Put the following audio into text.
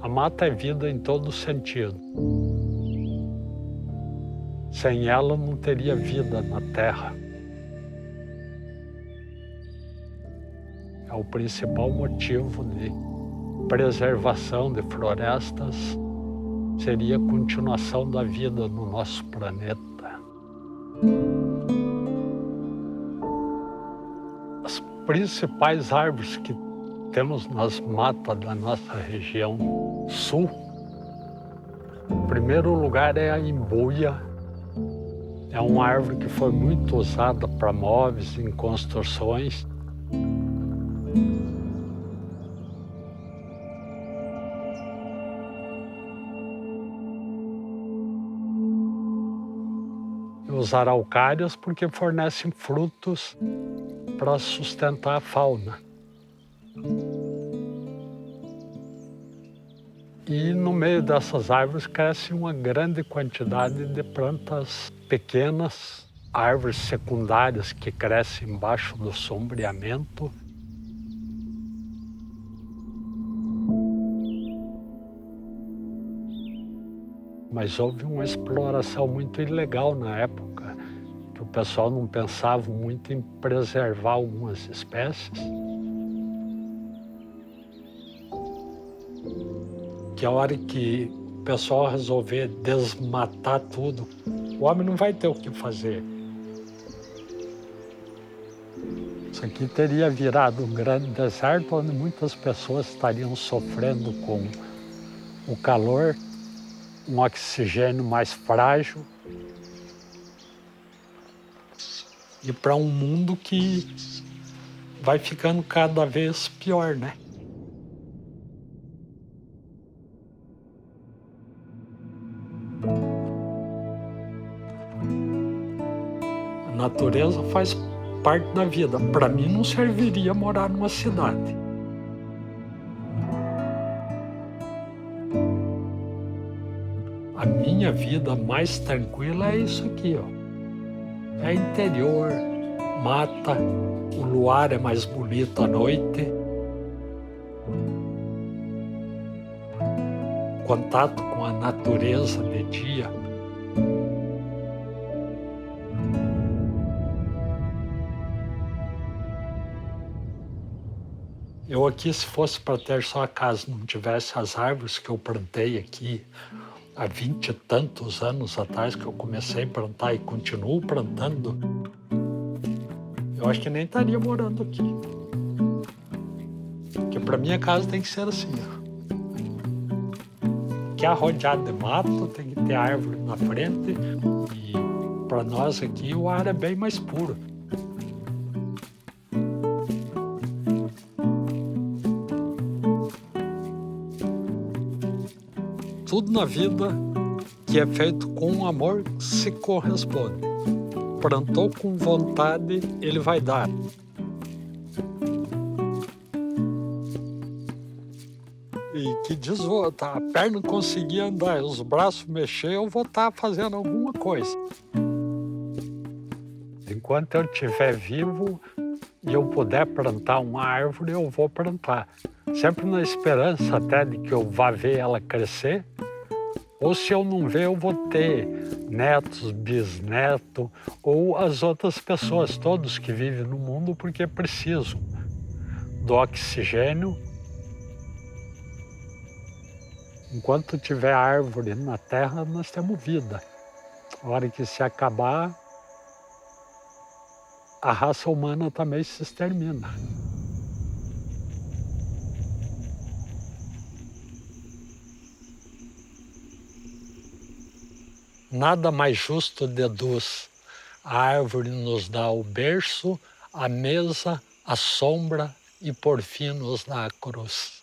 A mata é vida em todo sentido. Sem ela não teria vida na Terra. É o principal motivo de preservação de florestas, seria a continuação da vida no nosso planeta. As principais árvores que temos nas matas da nossa região sul, em primeiro lugar é a imbuia. É uma árvore que foi muito usada para móveis, em construções. E os araucárias porque fornecem frutos para sustentar a fauna. E no meio dessas árvores cresce uma grande quantidade de plantas pequenas, árvores secundárias que crescem embaixo do sombreamento. Mas houve uma exploração muito ilegal na época, que o pessoal não pensava muito em preservar algumas espécies. Que a hora que o pessoal resolver desmatar tudo, o homem não vai ter o que fazer. Isso aqui teria virado um grande deserto onde muitas pessoas estariam sofrendo com o calor, um oxigênio mais frágil. E para um mundo que vai ficando cada vez pior, né? A natureza faz parte da vida. Para mim não serviria morar numa cidade. A minha vida mais tranquila é isso aqui, ó. É interior, mata, o luar é mais bonito à noite. Contato com a natureza de dia. Eu aqui, se fosse para ter só a casa, não tivesse as árvores que eu plantei aqui há 20 e tantos anos atrás, que eu comecei a plantar e continuo plantando, eu acho que nem estaria morando aqui. Porque para mim a casa tem que ser assim, ó. Que é rodeado de mato, tem que ter árvore na frente, e para nós aqui o ar é bem mais puro. Tudo na vida que é feito com amor se corresponde. Plantou com vontade, ele vai dar. E que diz o outro, a perna conseguir andar, os braços mexer, eu vou estar fazendo alguma coisa. Enquanto eu estiver vivo e eu puder plantar uma árvore, eu vou plantar. Sempre na esperança até de que eu vá ver ela crescer. Ou se eu não ver, eu vou ter netos, bisnetos, ou as outras pessoas, todos que vivem no mundo, porque precisam do oxigênio. Enquanto tiver árvore na terra, nós temos vida. A hora que se acabar, a raça humana também se extermina. Nada mais justo deduz. A árvore nos dá o berço, a mesa, a sombra e por fim nos dá a cruz.